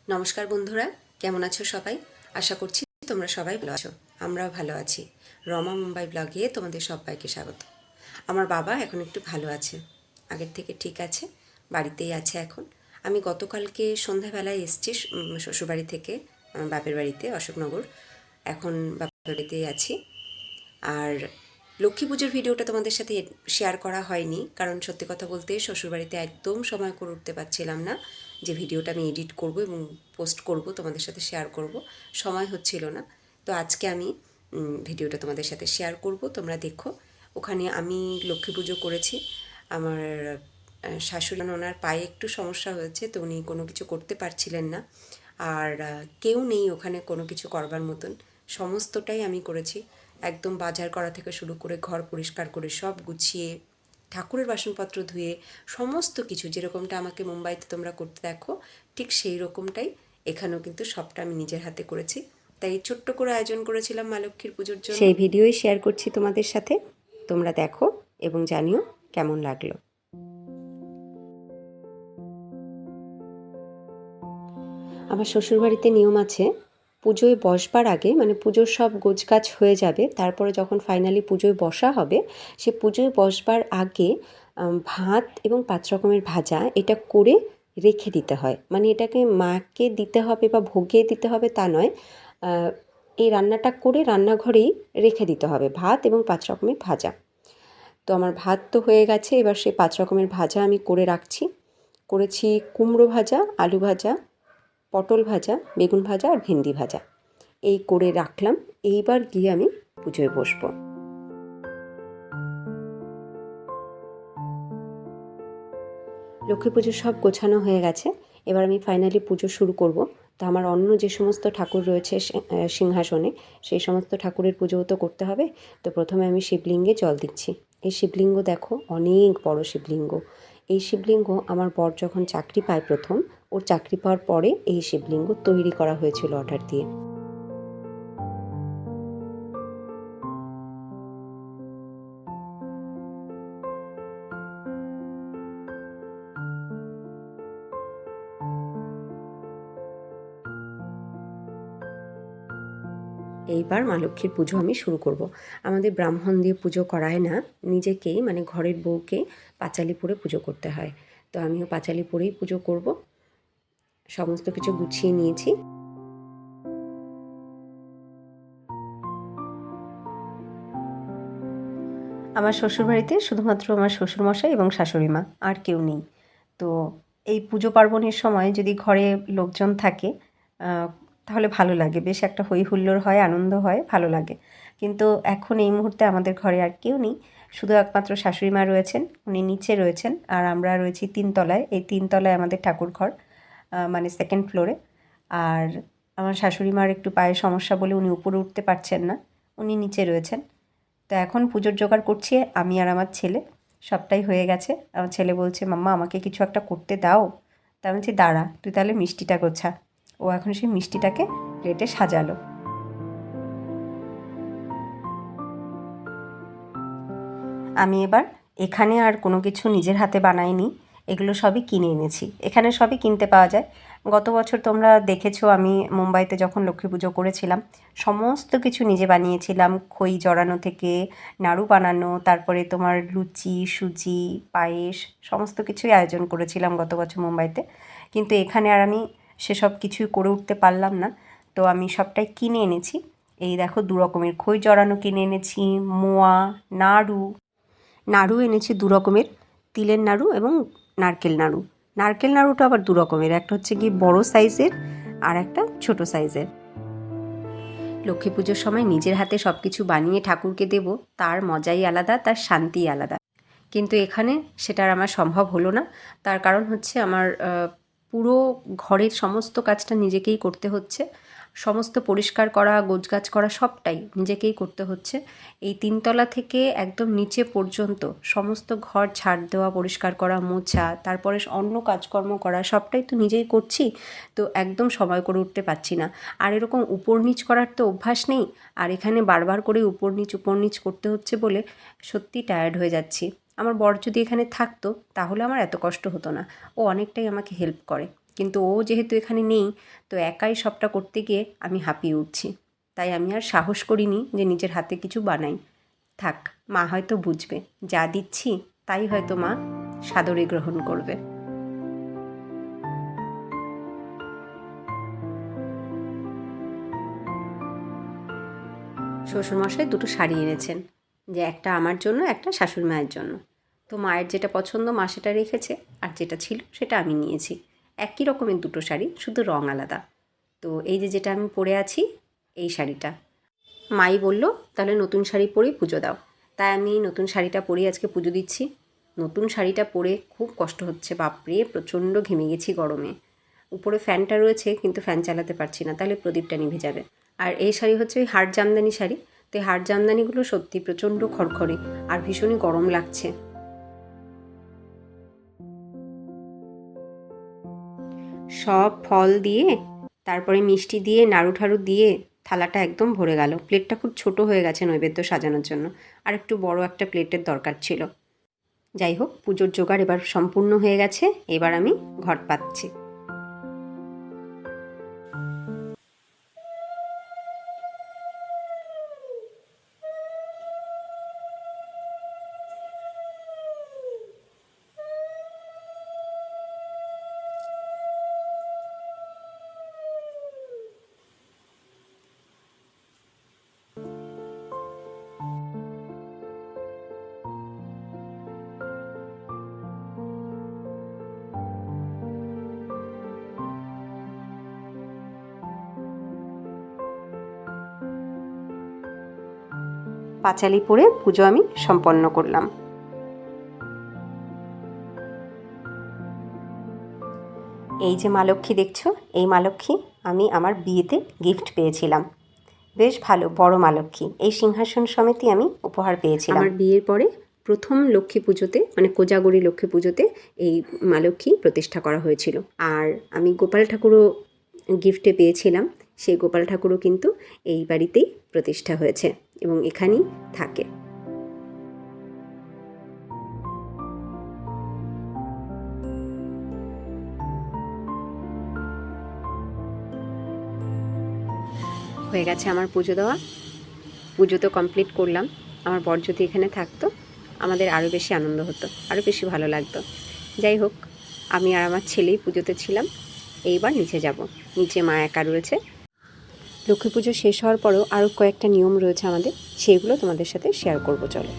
নমস্কার বন্ধুরা, কেমন আছো সবাই? আশা করছি তোমরা সবাই ভালো আছো। আমরাও ভালো আছি। রমা মুম্বাই ব্লগে তোমাদের সবাইকে স্বাগত। আমার বাবা এখন একটু ভালো আছে, আগের থেকে ঠিক আছে, বাড়িতেই আছে এখন। আমি গতকালকে সন্ধ্যাবেলায় এসেছি শ্বশুরবাড়ি থেকে আমার বাপের বাড়িতে, অশোকনগর। এখন বাপের বাড়িতেই আছি। আর লক্ষ্মী পুজোর ভিডিওটা তোমাদের সাথে শেয়ার করা হয়নি, কারণ সত্যি কথা বলতে শ্বশুরবাড়িতে একদম সময় করে উঠতে পারছিলাম না যে ভিডিওটা আমি এডিট করব এবং পোস্ট করব, তোমাদের সাথে শেয়ার করব, সময় হচ্ছিল না। তো আজকে আমি ভিডিওটা তোমাদের সাথে শেয়ার করব, তোমরা দেখো। ওখানে আমি লক্ষ্মী পুজো করেছি। আমার শাশুড়ি, ওনার পায়ে একটু সমস্যা হয়েছে, তো উনি কোনো কিছু করতে পারছিলেন না। আর কেউ নেই ওখানে কোনো কিছু করবার মতন, সমস্তটাই আমি করেছি। একদম বাজার করা থেকে শুরু করে ঘর পরিষ্কার করে সব গুছিয়ে, ঠাকুরের বাসনপত্র ধুয়ে, সমস্ত কিছু যেরকমটা আমাকে মুম্বাইতে তোমরা করতে দেখো, ঠিক সেই রকমটাই এখানেও কিন্তু সবটা আমি নিজের হাতে করেছি। তাই ছোট্ট করে আয়োজন করেছিলাম মা লক্ষ্মীর পুজোর জন্য, সেই ভিডিওই শেয়ার করছি তোমাদের সাথে। তোমরা দেখো এবং জানিও কেমন লাগলো। আমার শ্বশুরবাড়িতে নিয়ম আছে, পুজোয় বসবার আগে, মানে পুজোর সব গোছগাছ হয়ে যাবে, তারপরে যখন ফাইনালি পুজোয় বসা হবে, সে পুজোয় বসবার আগে ভাত এবং 5 রকমের ভাজা এটা করে রেখে দিতে হয়। মানে এটাকে মাকে দিতে হবে বা ভোগে দিতে হবে তা নয়, এই রান্নাটা করে রান্নাঘরেই রেখে দিতে হবে, ভাত এবং 5 রকমের ভাজা। তো আমার ভাত তো হয়ে গেছে, এবার সেই 5 রকমের ভাজা আমি করে রাখছি। করেছি কুমড়ো ভাজা, আলু ভাজা, পটল ভাজা, বেগুন ভাজা আর ভেন্ডি ভাজা, এই করে রাখলাম। এইবার গিয়ে আমি পুজোয় বসবো। লক্ষ্মী পুজো সব গোছানো হয়ে গেছে, এবার আমি ফাইনালি পুজো শুরু করব। তো আমার অন্য যে সমস্ত ঠাকুর রয়েছে সিংহাসনে, সেই সমস্ত ঠাকুরের পুজোও তো করতে হবে। তো প্রথমে আমি শিবলিঙ্গে জল দিচ্ছি। এই শিবলিঙ্গ দেখো, অনেক বড় শিবলিঙ্গ। এই শিবলিঙ্গ আমার বর যখন চাকরি পায় প্রথম, ওর চাকরি পাওয়ার পরে এই শিবলিঙ্গ তৈরি করা হয়েছিল অর্ডার দিয়ে। এইবার মা লক্ষ্মীর পুজো আমি শুরু করব। আমাদের ব্রাহ্মণ দিয়ে পুজো করায় না, নিজেকেই মানে ঘরের বউকে পাঁচালি পরে পুজো করতে হয়। তো আমিও পাঁচালি পরেই পুজো করব। সমস্ত কিছু গুছিয়ে নিয়েছি। আমার শ্বশুরবাড়িতে শুধুমাত্র আমার শ্বশুরমশাই এবং শাশুড়ি মা, আর কেউ নেই। তো এই পুজো পার্বণের সময় যদি ঘরে লোকজন থাকে তাহলে ভালো লাগে, বেশ একটা হই হুল্লোড় হয়, আনন্দ হয়, ভালো লাগে। কিন্তু এখন এই মুহূর্তে আমাদের ঘরে আর কেউ নেই, শুধু একমাত্র শাশুড়ি মা রয়েছেন, উনি নিচে রয়েছেন, আর আমরা রয়েছি 3 তলায়। এই 3 তলায় আমাদের ঠাকুর ঘর, মানে 2nd ফ্লোরে। আর আমার শাশুড়ি মার একটু পায়ে সমস্যা বলে উনি উপরে উঠতে পারছেন না, উনি নিচে রয়েছেন। তো এখন পুজোর জোগাড় করছি আমি আর আমার ছেলে, সবটাই হয়ে গেছে। আমার ছেলে বলছে, মাম্মা আমাকে কিছু একটা করতে দাও। তা আমি বলছি, দাঁড়া তুই তাহলে মিষ্টিটা গোছা। ও এখন সেই মিষ্টিটাকে প্লেটে সাজালো। আমি এবার এখানে আর কোনো কিছু নিজের হাতে বানাইনি, এগুলো সবই কিনে এনেছি। এখানে সবই কিনতে পাওয়া যায়। গত বছর তোমরা দেখেছো আমি মুম্বাইতে যখন লক্ষ্মী পুজো করেছিলাম, সমস্ত কিছু নিজে বানিয়েছিলাম, খই জড়ানো থেকে নাড়ু বানানো, তারপরে তোমার লুচি, সুজি, পায়েস, সমস্ত কিছুই আয়োজন করেছিলাম গত বছর মুম্বাইতে। কিন্তু এখানে আর আমি সেসব কিছুই করে উঠতে পারলাম না, তো আমি সবটাই কিনে এনেছি। এই দেখো 2 রকমের খই জড়ানো কিনে এনেছি, মোয়া, নাড়ু এনেছি 2 রকমের, তিলের নাড়ু এবং নারকেল নাড়ু। নারকেল নাড়ুটা আবার 2 রকমের, একটা হচ্ছে কি বড় সাইজের আর একটা ছোট সাইজের। লক্ষ্মী পুজোর সময় নিজের হাতে সব কিছু বানিয়ে ঠাকুরকে দেব, তার মজাই আলাদা, তার শান্তিই আলাদা। কিন্তু এখানে সেটা আর আমার সম্ভব হলো না। তার কারণ হচ্ছে আমার পুরো ঘরের সমস্ত কাজটা নিজেকেই করতে হচ্ছে। সমস্ত পরিষ্কার করা, গোছগাছ করা সবটাই নিজেকেই করতে হচ্ছে। এই 3 তলা থেকে একদম নিচে পর্যন্ত সমস্ত ঘর ঝাড় দেওয়া, পরিষ্কার করা, মোছা, তারপরে অন্য কাজকর্ম করা, সবটাই তো নিজেই করছি। তো একদম সময় করে উঠতে পারছি না। আর এরকম উপর নিচ করার তো অভ্যাস নেই, আর এখানে বারবার করে উপর নিচ করতে হচ্ছে বলে সত্যি টায়ার্ড হয়ে যাচ্ছি। আমার বর যদি এখানে থাকতো তাহলে আমার এত কষ্ট হতো না, ও অনেকটাই আমাকে হেল্প করে। কিন্তু ও যেহেতু এখানে নেই, তো একাই সবটা করতে গিয়ে আমি হাঁপিয়ে উঠছি। তাই আমি আর সাহস করিনি যে নিজের হাতে কিছু বানাই। থাক, মা হয়তো বুঝবে, যা দিচ্ছি তাই হয়তো মা সাদরে গ্রহণ করবে। শ্বশুরমশাই দুটো শাড়ি এনেছেন, যে একটা আমার জন্য, একটা শাশুড়ি মায়ের জন্য। তো মায়ের যেটা পছন্দ মা সেটা রেখেছে, আর যেটা ছিল সেটা আমি নিয়েছি। একই রকমের দুটো শাড়ি, শুধু রং আলাদা। তো এই যে যেটা আমি পরে আছি, এই শাড়িটা মাই বলল তাহলে নতুন শাড়ি পরেই পুজো দাও। তাই আমি এই নতুন শাড়িটা পরেই আজকে পুজো দিচ্ছি। নতুন শাড়িটা পরে খুব কষ্ট হচ্ছে, বাপরে প্রচণ্ড ঘেমে গেছি গরমে। উপরে ফ্যানটা রয়েছে কিন্তু ফ্যান চালাতে পারছি না, তাহলে প্রদীপটা নিভে যাবে। আর এই শাড়ি হচ্ছে ওই হাড় জামদানি শাড়ি। তো এই হাড় জামদানিগুলো সত্যি প্রচণ্ড খড়খড়ে আর ভীষণই গরম লাগছে। সব ফল দিয়ে, তারপরে মিষ্টি দিয়ে, নাড়ু ঠাড়ু দিয়ে থালাটা একদম ভরে গেল। প্লেটটা খুব ছোট হয়ে গেছে নৈবেদ্য সাজানোর জন্য, আর একটু বড় একটা প্লেটের দরকার ছিল। যাই হোক, পুজোর জোগাড় এবার সম্পূর্ণ হয়ে গেছে। এবার আমি ঘট পাচ্ছি। পাঁচালি পরে পুজো আমি সম্পন্ন করলাম। এই যে মা লক্ষ্মী দেখছো, এই মা লক্ষ্মী আমি আমার বিয়েতে গিফট পেয়েছিলাম। বেশ ভালো বড় মা লক্ষ্মী, এই সিংহাসন সমেতই আমি উপহার পেয়েছিলাম। আমার বিয়ের পরে প্রথম লক্ষ্মী পুজোতে, মানে কোজাগরি লক্ষ্মী পুজোতে এই মা লক্ষ্মী প্রতিষ্ঠা করা হয়েছিল। আর আমি গোপাল ঠাকুরও গিফটে পেয়েছিলাম। সেই গোপাল ঠাকুরও কিন্তু এই বাড়িতেই প্রতিষ্ঠা হয়েছে এবং এখানেই থাকে। হয়ে গেছে আমার পুজো দেওয়া। পুজো তো কমপ্লিট করলাম। আমার বর যদি এখানে থাকতো আমাদের আরও বেশি আনন্দ হতো, আরও বেশি ভালো লাগতো। যাই হোক, আমি আর আমার ছেলেই পুজোতে ছিলাম। এইবার নিচে যাব। নিচে মা একা রয়েছে। লক্ষ্মী পুজো শেষ হওয়ার পরেও আরও কয়েকটা নিয়ম রয়েছে আমাদের, সেগুলো তোমাদের সাথে শেয়ার করবো, চলো।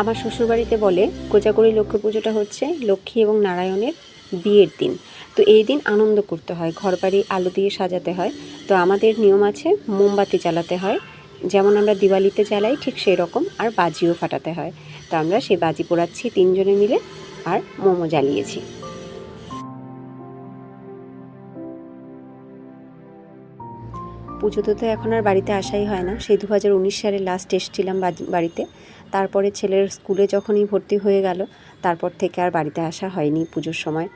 আমার শ্বশুরবাড়িতে বলে কোজাগরি লক্ষ্মী পুজোটা হচ্ছে লক্ষ্মী এবং নারায়ণের বিয়ের দিন। তো এই দিন আনন্দ করতে হয়, ঘরবাড়ি আলো দিয়ে সাজাতে হয়। তো আমাদের নিয়ম আছে মোমবাতি জ্বালাতে হয়, যেমন আমরা দিওয়ালিতে জ্বালাই ঠিক সেই রকম, আর বাজিও ফাটাতে হয়। তো আমরা সেই বাজি পোড়াচ্ছি তিনজনে মিলে, আর মোমো জ্বালিয়েছি। পুজোতে তো এখন আর বাড়িতে আসাই হয় না। সেই 2019 সালে লাস্ট এসেছিলাম বাড়িতে। তারপরে ছেলের স্কুলে যখনই ভর্তি হয়ে গেল, তারপর থেকে আর বাড়িতে আসা হয়নি পুজোর সময়।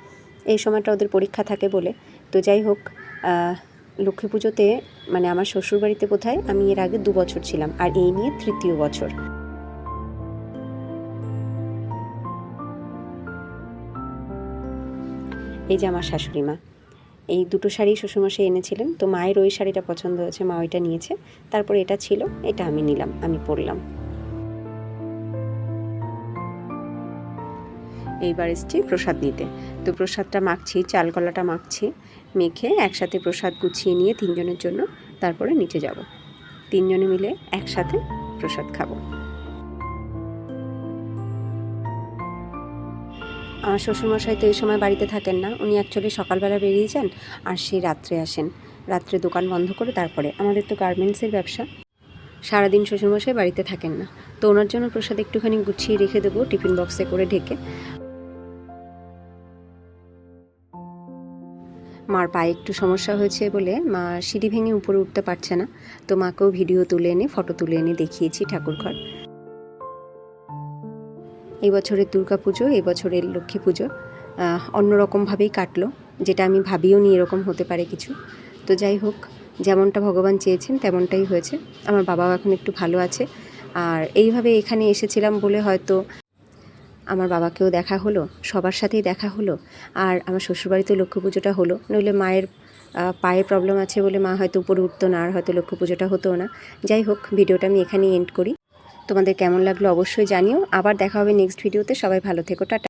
এই সময়টা ওদের পরীক্ষা থাকে বলে। তো যাই হোক, লক্ষ্মী পুজোতে মানে আমার শ্বশুরবাড়িতে বোধহয় আমি এর আগে 2 বছর ছিলাম, আর এই নিয়ে 3য় বছর। এই যে আমার শাশুড়ি মা, এই দুটো শাড়ি শ্বশুরমশাই এনেছিলেন। তো মায়ের ওই শাড়িটা পছন্দ হয়েছে, মা ওইটা নিয়েছে। তারপরে এটা ছিল, এটা আমি নিলাম, আমি পরলাম। এইবার এসছি প্রসাদ নিতে। তো প্রসাদটা মাখছি, চাল কলাটা মাখছি, মেখে একসাথে প্রসাদ গুছিয়ে নিয়ে তিনজনের জন্য তারপরে নিচে যাব। তিনজনে মিলে একসাথে প্রসাদ খাবো। আমার শ্বশুরমশাই তো এই সময় বাড়িতে থাকেন না, উনি অ্যাকচুয়ালি সকালবেলা বেরিয়ে যান আর সেই রাত্রে আসেন। রাত্রে দোকান বন্ধ করে তারপরে, আমাদের তো গার্মেন্টসের ব্যবসা, সারাদিন শ্বশুরমশাই বাড়িতে থাকেন না। তো ওনার জন্য প্রসাদ একটুখানি গুছিয়ে রেখে দেবো টিফিন বক্সে করে ঢেকে। মার পায়ে একটু সমস্যা হয়েছে বলে মা সিঁড়ি ভেঙে উপরে উঠতে পারছে না। তো মাকেও ভিডিও তুলে এনে, ফটো তুলে এনে দেখিয়েছি ঠাকুরঘর। এই বছরের দুর্গাপুজো, এই বছরের লক্ষ্মী পুজো অন্যরকমভাবেই কাটলো, যেটা আমি ভাবিও নি এরকম হতে পারে কিছু। তো যাই হোক, যেমনটা ভগবান চেয়েছেন তেমনটাই হয়েছে। আমার বাবাও এখন একটু ভালো আছে। আর এইভাবে এখানে এসেছিলাম বলে হয়তো আমার বাবাকেও দেখা হলো, সবার সাথেই দেখা হলো। আর আমার শ্বশুরবাড়িতে লক্ষ্মী পুজোটা হলো, নইলে মায়ের পায়ে প্রবলেম আছে বলে মা হয়তো উপরে উঠতো না, আর হয়তো লক্ষ্মী পুজোটা হতো না। যাই হোক, ভিডিওটা আমি এখানেই এন্ড করি। তোমাদের কেমন লাগলো অবশ্যই জানিও। আবার দেখা হবে নেক্সট ভিডিওতে। সবাই ভালো থেকো, টাটা।